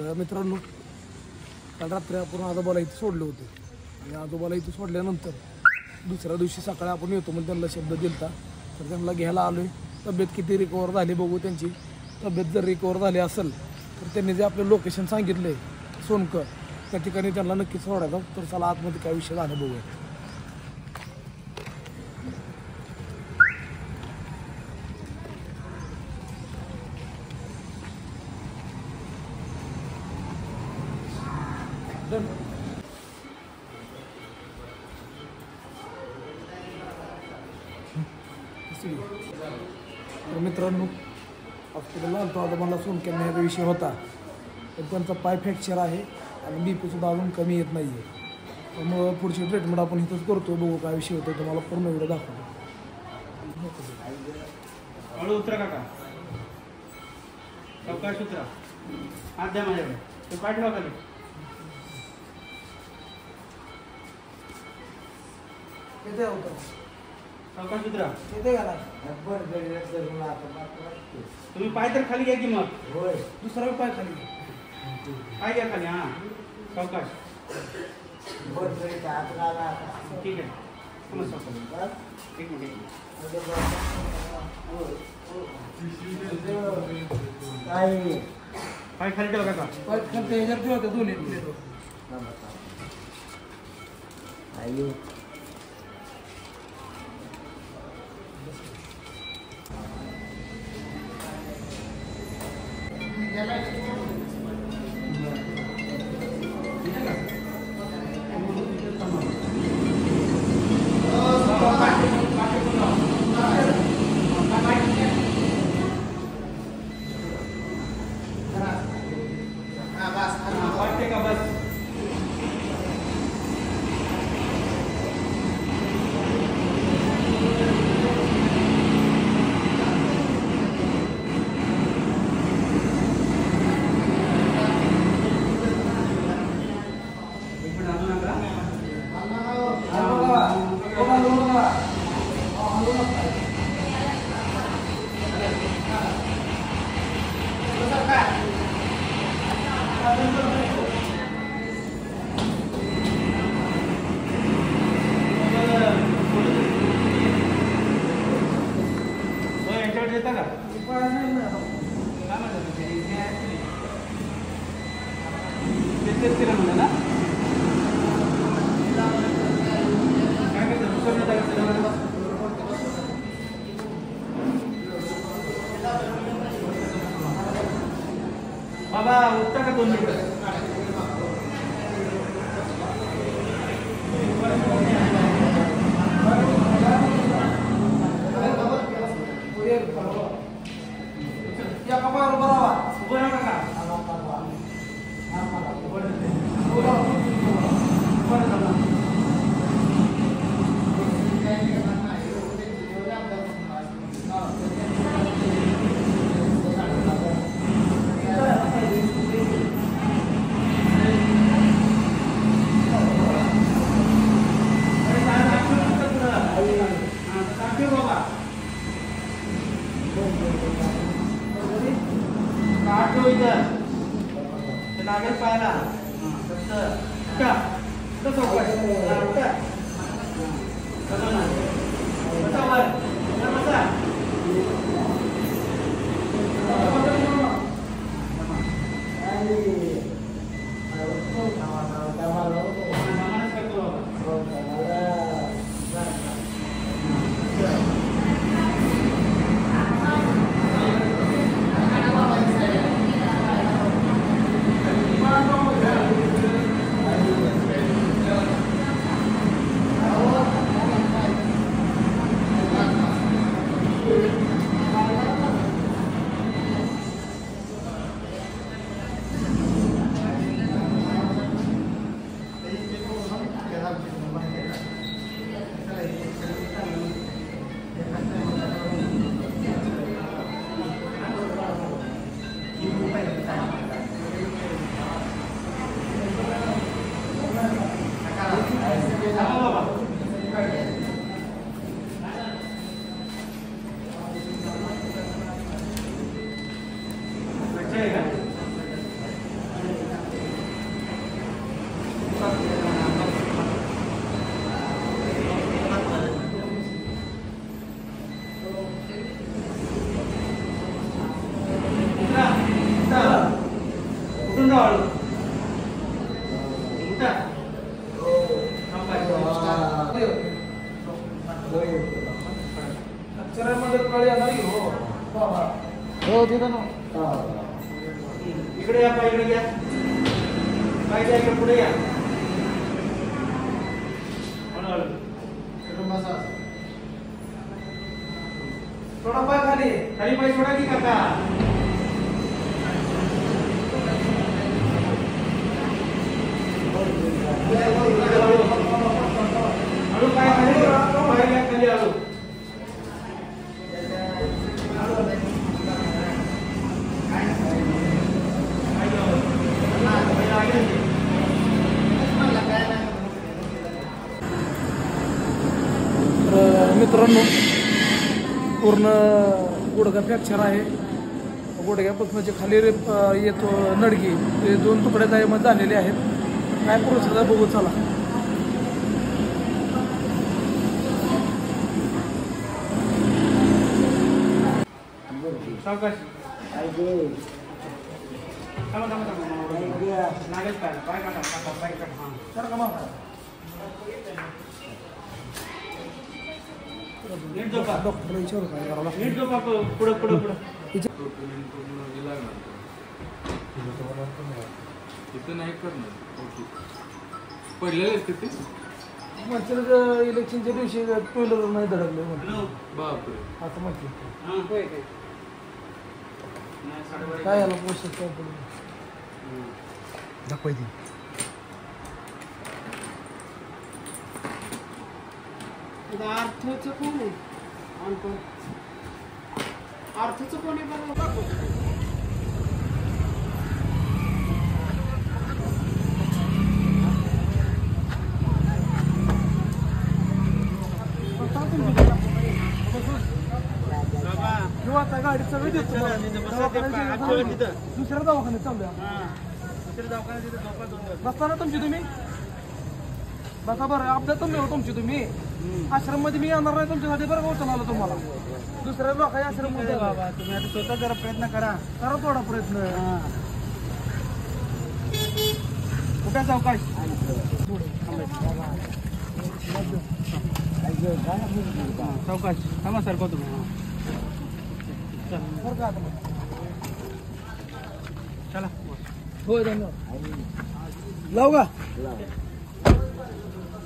तर मित्रांनो काल रात्री आपण आजोबाला इथे सोडले होते आणि आजोबाला इथे सोडल्यानंतर दुसऱ्या दिवशी सकाळी आपण येतो म्हणून त्यांना शब्द दिलता तर त्यांना घ्यायला आलो आहे. तब्येत किती रिकवर झाली बघू. त्यांची तब्येत जर रिकवर झाली असेल तर त्यांनी जे आपलं लोकेशन सांगितलं आहे सोनकर त्या ठिकाणी त्यांना नक्कीच सोडायचं. तर चला आतमध्ये काय विषय झाला बघूया. तर मित्रांनो हॉस्पिटलला आलतो आजोबांना सोनक्यांना ह्याचा विषय होता तर त्यांचा पाय फ्रॅक्चर आहे आणि BP सुद्धा अजून कमी येत नाही आहे. त्यामुळं पुढची ट्रीटमेंट आपण इथंच करतो. बघू काय विषय होतो तुम्हाला पूर्ण व्हिडिओ दाखवतो. हळू उतरा काका सावकाश उतरा. हात द्या माझ्याकडे. तो पाय ठेवा खाली. येते होतं सावकाश उतरा. येते घाला. तुम्ही पाय तर खाली घ्या की मग. होय दुसरा पाय खाली पाय घ्या खाली. हां सावकाश. ठीक आहे समज सावकाश. एक मिनिट पाय खाली ठेवा काका. पाय खाली ह्याच्यात ठेवा त्या दोन्ही येता का काय म्हणतात केलं म्हणलं ना काय करतात बाबा उठता का 2 मिनिटं. लागेल पाहायला हो तिथं ना इकडे या इकडे घ्या काय द्या इकडे पुढे या थोडा पाय खाली खाली पाय सोडा की काका हळू पाय खाली पाय घ्या खाली हळू मित्रांनो पूर्ण गुडघा फ्रॅक्चर आहे गुडघ्यापासून जे खाली येतो नडगी ते 2 तुकडे त्यामध्ये झालेले आहेत काय प्रोसेस आहे बघू चला सावकाश नागेश पाय काढा पाय काढा नीट झोपा डॉक्टरला विचारू काय करायला नीट झोपा पुढं पुढं पुढं तिथं नाही करणार पडलेले आहेत तिथे म्हणतात इलेक्शनच्या दिवशी टू व्हीलर नाही धडकले बापरे असं म्हटलं हां होय काय याला प्रोसेस काय पडलं दाखवायची अर्थचं कोण आहे अर्थचं कोण आहे बघा किंवा त्या गाडीत सगळं देतो दुसऱ्या दवाखान्यात चालूया बसता ना तुमची तुम्ही बसा बरं अपघात तुम्ही हो तुमची तुम्ही आश्रम मध्ये मी येणार नाही तुमच्यासाठी बरं गोष्ट आलं तुम्हाला दुसऱ्या लोकांच्या आश्रम मध्ये बाबा तुम्ही आता स्वतः जरा प्रयत्न करा थोडा प्रयत्न कुठे सावकाश सावकाश थांबा सर तुम्ही चला होय धन्यवाद लावू का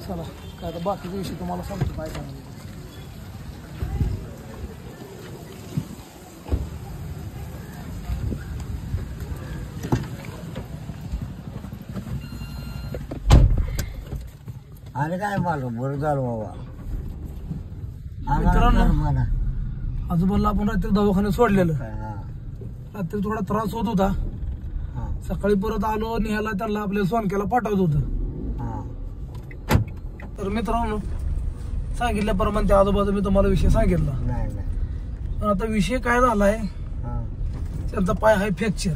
चला काय आता बाकीच्या विषयी तुम्हाला सांगतो काय करायचं अरे काय मालूम बरं झालं बाबा मित्रांनो आजोबाला आपण रात्री दवाखान्यात सोडलेलं हा, रात्री थोडा त्रास होत होता हा, सकाळी परत आलो न्यायला त्यांना आपल्याला सोनक्याला पाठवत होतं हा. तर मित्रांनो सांगितल्याप्रमाणे त्या आजोबाचा मी तुम्हाला विषय सांगितला नाही नाही पण आता विषय काय झालाय हा त्यांचा पाय आहे फ्रॅक्चर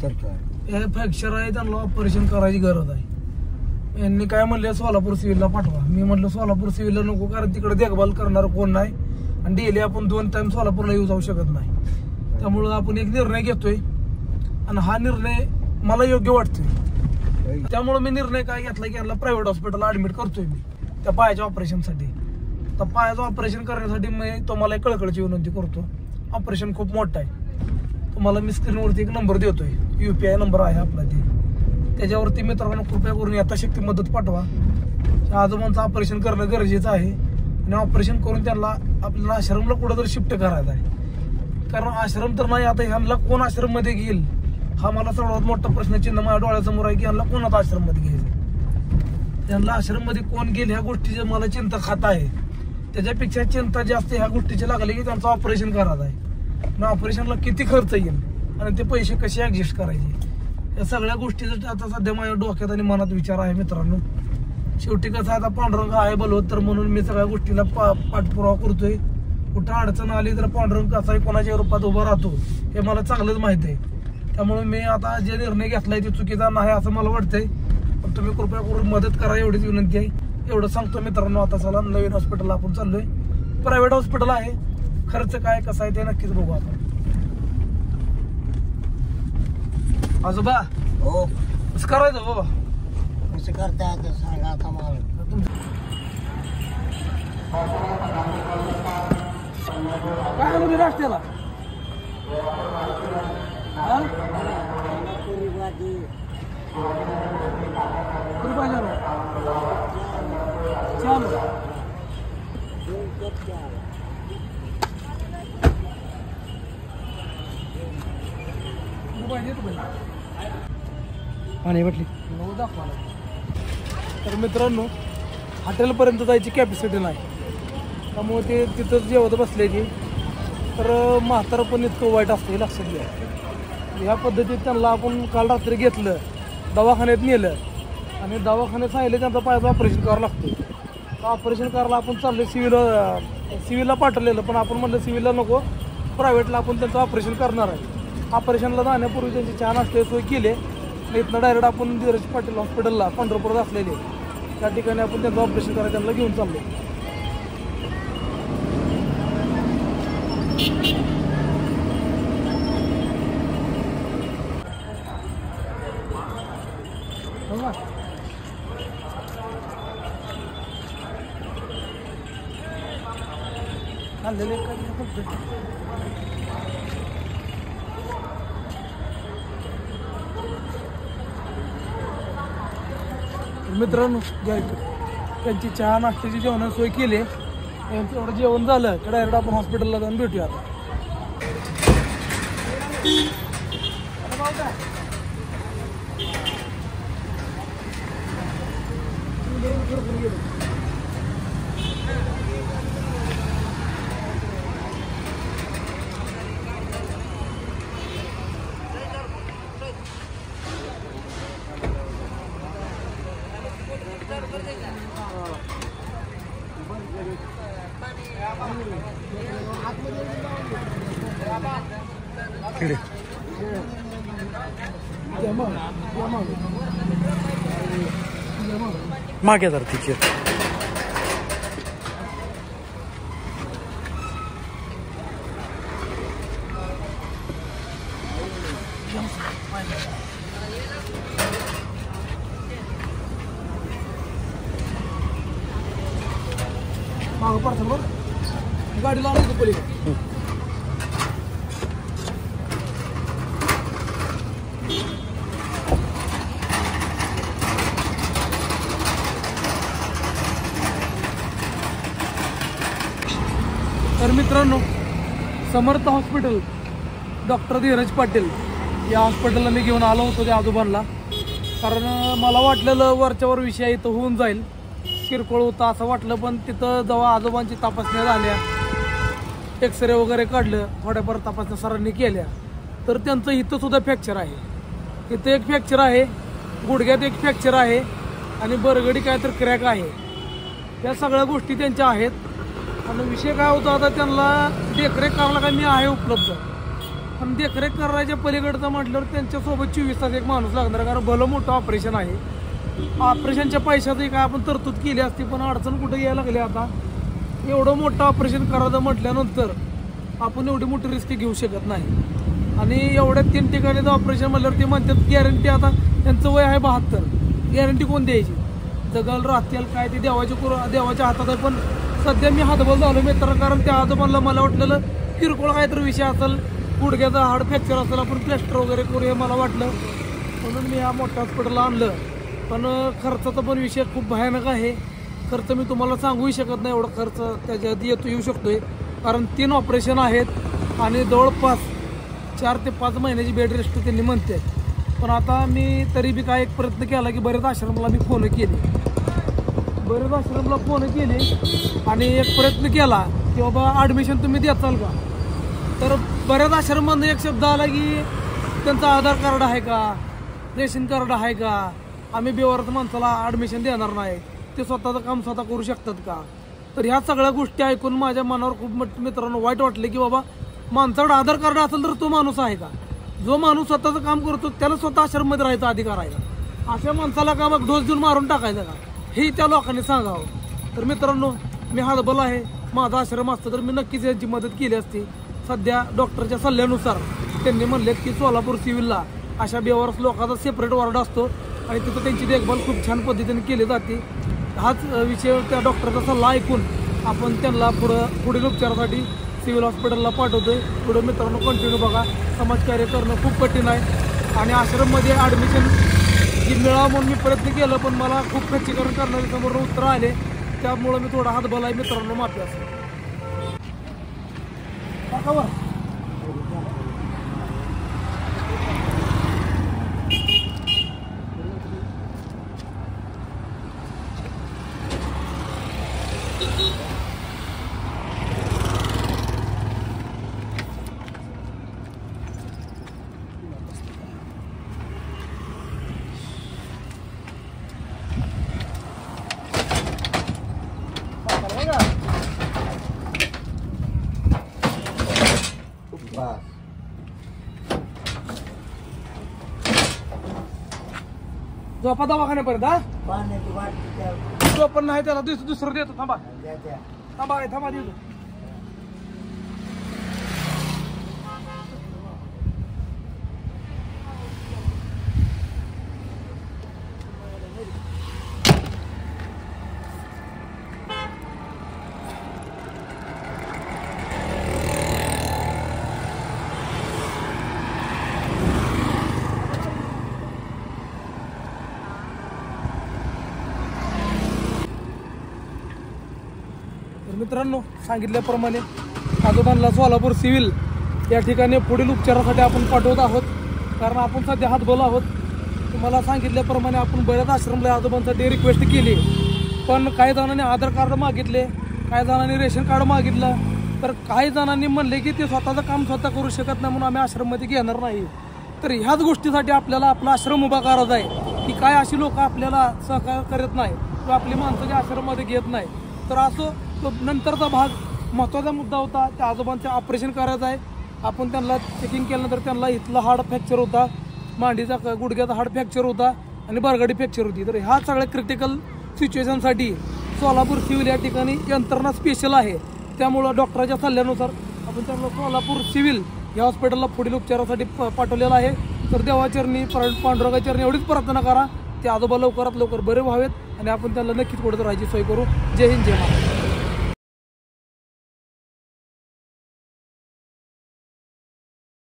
तर काय हे फ्रॅक्चर आहे त्यांना ऑपरेशन करायची गरज आहे यांनी काय म्हणले सोलापूर सिव्हिलला पाठवा मी म्हटलं सोलापूर सिव्हिलला नको कारण तिकडे देखभाल करणार कोण नाही आणि डेली आपण 2 टाइम सोलापूरला येऊ जाऊ शकत नाही त्यामुळं आपण एक निर्णय घेतोय आणि हा निर्णय मला योग्य वाटतोय त्यामुळे मी निर्णय काय घेतला की यांना प्रायव्हेट हॉस्पिटलला ऍडमिट करतोय मी त्या पायाच्या ऑपरेशनसाठी तर पायाचं ऑपरेशन करण्यासाठी मी तुम्हाला एक कळकळीची विनंती करतो ऑपरेशन खूप मोठं आहे तुम्हाला मी स्क्रीनवरती एक नंबर देतोय UPI नंबर आहे आपला ते त्याच्यावरती मित्रांनो कृपया करून यथाशक्ती मदत पाठवा आजोबांचं ऑपरेशन करणं गरजेचं आहे आणि ऑपरेशन करून त्यांना आपल्याला आश्रमला कुठं शिफ्ट करायचं आहे कारण आश्रम तर नाही आता ह्यांना कोण आश्रम मध्ये घेईल हा मला सर्वात मोठा प्रश्नचिन्ह माझ्या डोळ्यासमोर आहे की यांना कोणाचा आश्रम मध्ये घ्यायचं त्यांना आश्रम मध्ये कोण घेईल ह्या गोष्टीची मला चिंता खात आहे त्याच्यापेक्षा चिंता जास्त ह्या गोष्टीची लागली की त्यांचं ऑपरेशन करायचं आहे आणि ऑपरेशनला किती खर्च येईल आणि ते पैसे कसे ऍडजस्ट करायचे या सगळ्या गोष्टीचा आता सध्या माझ्या डोक्यात आणि मनात विचार आहे मित्रांनो शेवटी कसं आता पांडुरंग आहे बलवत तर म्हणून मी सगळ्या गोष्टीला पाठपुरावा करतोय कुठं अडचण आली तर पांडुरंग कसा कोणाच्या रूपात उभा राहतो हे मला चांगलंच माहित आहे त्यामुळे मी आता जे निर्णय घेतलाय ते चुकीचा नाही असं मला वाटतंय पण तुम्ही कृपया करून मदत करा एवढीच विनंती आहे एवढं सांगतो मित्रांनो आता चला नवीन हॉस्पिटलला आपण चाललोय प्रायव्हेट हॉस्पिटल आहे खर्च काय कसा आहे ते नक्कीच बघू आपण आजोबा हो कसं करायचं बाबा कसं करता आता सांगा आता मला. काय म्हणते नाश्त्याला? हा? किती पाहिजे रे? चालू पाणी भेटली तर मित्रांनो हॉटेलपर्यंत जायची कॅपॅसिटी नाही त्यामुळे ते तिथंच जेवत बसले की तर म्हातारं पण इतकं वाईट असतं हे लक्षात घ्या. ह्या पद्धतीत त्यांना आपण काल रात्री घेतलं दवाखान्यात नेलं आणि दवाखान्यात सांगितलं त्यांचा पायाचं ऑपरेशन करावं लागतं. ऑपरेशन करायला आपण चाललं सिव्हिलला पाठवलेलं पण आपण म्हणलं सिव्हिलला नको प्रायव्हेटला आपण त्यांचं ऑपरेशन करणार आहे. ऑपरेशनला जाण्यापूर्वी त्यांची चहा नाश्ते सोय केली. इथनं डायरेक्ट आपण धीरज पाटील हॉस्पिटलला पंढरपुरात असलेले त्या ठिकाणी आपण त्यांचं ऑपरेशन करायला त्यांना घेऊन चाललो. मित्रांनो त्यांची चहा नाश्त्याची जेवणाची सोय केली. यांचं एवढं जेवण झालं की डायरेक्ट आपण हॉस्पिटलला जाऊन भेटूया. मागे जर तिचे मागं पडतं बरं गाडी लावून पलीकडे. तर मित्रांनो समर्थ हॉस्पिटल डॉक्टर धीरज पाटील या हॉस्पिटलला मी घेऊन आलो होतो त्या आजोबांना. कारण मला वाटलेलं वरच्यावर विषय इथं होऊन जाईल किरकोळ होता असं वाटलं पण तिथं जेव्हा आजोबांची तपासण्या झाल्या एक्सरे वगैरे काढलं थोड्याफार तपासण्या सरांनी केल्या तर त्यांचं इथं सुद्धा फ्रॅक्चर आहे. इथं एक फ्रॅक्चर आहे गुडघ्यात एक फ्रॅक्चर आहे आणि बरगडी काय तर क्रॅक आहे. या सगळ्या गोष्टी त्यांच्या आहेत. आणि विषय काय होता आता त्यांना देखरेख करायला काय मी आहे उपलब्ध पण देखरेख करायच्या पलीकडचं म्हटल्यावर त्यांच्यासोबत 24 तास एक माणूस लागणार कारण भलं मोठं ऑपरेशन आहे. ऑपरेशनच्या पैशातही काय आपण तरतूद केली असती पण अडचण कुठे यायला लागली. आता एवढं मोठं ऑपरेशन करायचं म्हटल्यानंतर आपण एवढी मोठी रिस्क घेऊ शकत नाही. आणि एवढ्या 3 ठिकाणीचं ऑपरेशन म्हटल्यावर ते म्हणतात गॅरंटी आता त्यांचं वय आहे 72 गॅरंटी कोण द्यायची जगल राहतील काय ते देवाच्या हातात आहे. पण सध्या मी हातबल झालो मित्र कारण त्या आजोबांना मला वाटलेलं किरकोळ काहीतरी विषय असेल गुडघ्याचा हाड फ्रॅक्चर असेल आपण प्लॅस्टर वगैरे करू हे मला वाटलं म्हणून मी ह्या मोठ्या हॉस्पिटलला आणलं. पण खर्चाचा पण विषय खूप भयानक आहे. खर्च मी तुम्हाला सांगूही शकत नाही एवढा खर्च त्याच्या आधी येऊ शकतोय कारण 3 ऑपरेशन आहेत आणि जवळपास 4 ते 5 महिन्याची बेड रेस्ट त्यांनी म्हणते. पण आता मी तरी बी काय एक प्रयत्न केला की बरेच आश्रमाला मी फोन केले आणि एक प्रयत्न केला की बाबा ॲडमिशन तुम्ही देताल का. तर बऱ्याच आश्रमांना एक शब्द आला की त्यांचं आधार कार्ड आहे का रेशन कार्ड आहे का आम्ही बेवारस माणसाला ॲडमिशन देणार नाही ते स्वतःचं काम स्वतः करू शकतात का. तर ह्या सगळ्या गोष्टी ऐकून माझ्या मनावर खूप मित्रांनो वाईट वाटले की बाबा माणसाकडे आधार कार्ड असेल तर तो माणूस आहे का. जो माणूस स्वतःचं काम करतो त्याला स्वतः आश्रममध्ये राहायचा अधिकार आहे का. अशा माणसाला का मग डोस देऊन मारून टाकायचं का हे त्या लोकांनी सांगावं. तर मित्रांनो मी हातबल आहे माझा आश्रम असतं तर मी नक्कीच यांची मदत केली असती. सध्या डॉक्टरच्या सल्ल्यानुसार त्यांनी म्हणलेत की सोलापूर सिव्हिलला अशा बेवारस लोकांचा सेपरेट वॉर्ड असतो आणि तिथं त्यांची देखभाल खूप छान पद्धतीने केली जाते. हाच विषय त्या डॉक्टरचा सल्ला ऐकून आपण त्यांना पुढील उपचारासाठी सिव्हिल हॉस्पिटलला पाठवतोय. पुढे मित्रांनो कंटिन्यू बघा. समाजकार्य करणं खूप कठीण आहे आणि आश्रममध्ये ॲडमिशन जी मिळावं म्हणून मी प्रयत्न केलं, पण मला खूप खच्चीकरण करणारे समोर उत्तर आले. त्यामुळं मी थोडा हातभाला आहे मित्रांनो, माफी असेल. झोपा दवाखान्यापर्यंत हा. पाण्याची बाटली तो पण नाही त्याला दुसरं देतो. थांबा द्या. थांबा देतो. मित्रांनो सांगितल्याप्रमाणे आजोबांना सोलापूर सिव्हिल या ठिकाणी पुढील उपचारासाठी आपण पाठवत आहोत. कारण आपण सध्या हातबल आहोत. तुम्हाला सांगितल्याप्रमाणे आपण बऱ्याच आश्रमला आजोबांसाठी रिक्वेस्ट केली, पण काही जणांनी आधार कार्ड मागितले, काही जणांनी रेशन कार्ड मागितलं, तर काही जणांनी म्हणले की ते स्वतःचं काम स्वतः करू शकत नाही म्हणून आम्ही आश्रममध्ये घेणार नाही. तर ह्याच गोष्टीसाठी आपल्याला आपला आश्रम उभा करायचा आहे की काय अशी लोक आपल्याला सहकार्य करत नाही किंवा आपली माणसं जे आश्रममध्ये घेत नाही. तर असं तो नंतरचा भाग महत्त्वाचा मुद्दा होता. त्या आजोबांचं ऑपरेशन करायचं आहे. आपण त्यांना चेकिंग केल्यानंतर त्यांना इथला हाड फ्रॅक्चर होता, मांडीचा गुडघ्याचा हाड फ्रॅक्चर होता आणि बरगडी फ्रॅक्चर होती. तर ह्या सगळ्या क्रिटिकल सिच्युएशनसाठी सोलापूर सिव्हिल या ठिकाणी यंत्रणा स्पेशल आहे. त्यामुळं डॉक्टरच्या सल्ल्यानुसार आपण त्यांना सोलापूर सिव्हिल या हॉस्पिटलला पुढील उपचारासाठी पाठवलेलं आहे. तर देवाचरणी पांडुरंगाचरणी एवढीच प्रार्थना करा ते आजोबा लवकरात लवकर बरे व्हावेत आणि आपण त्यांना नक्कीच पुढे राहायची सोय करू. जय हिंद, जय महाराष्ट्र.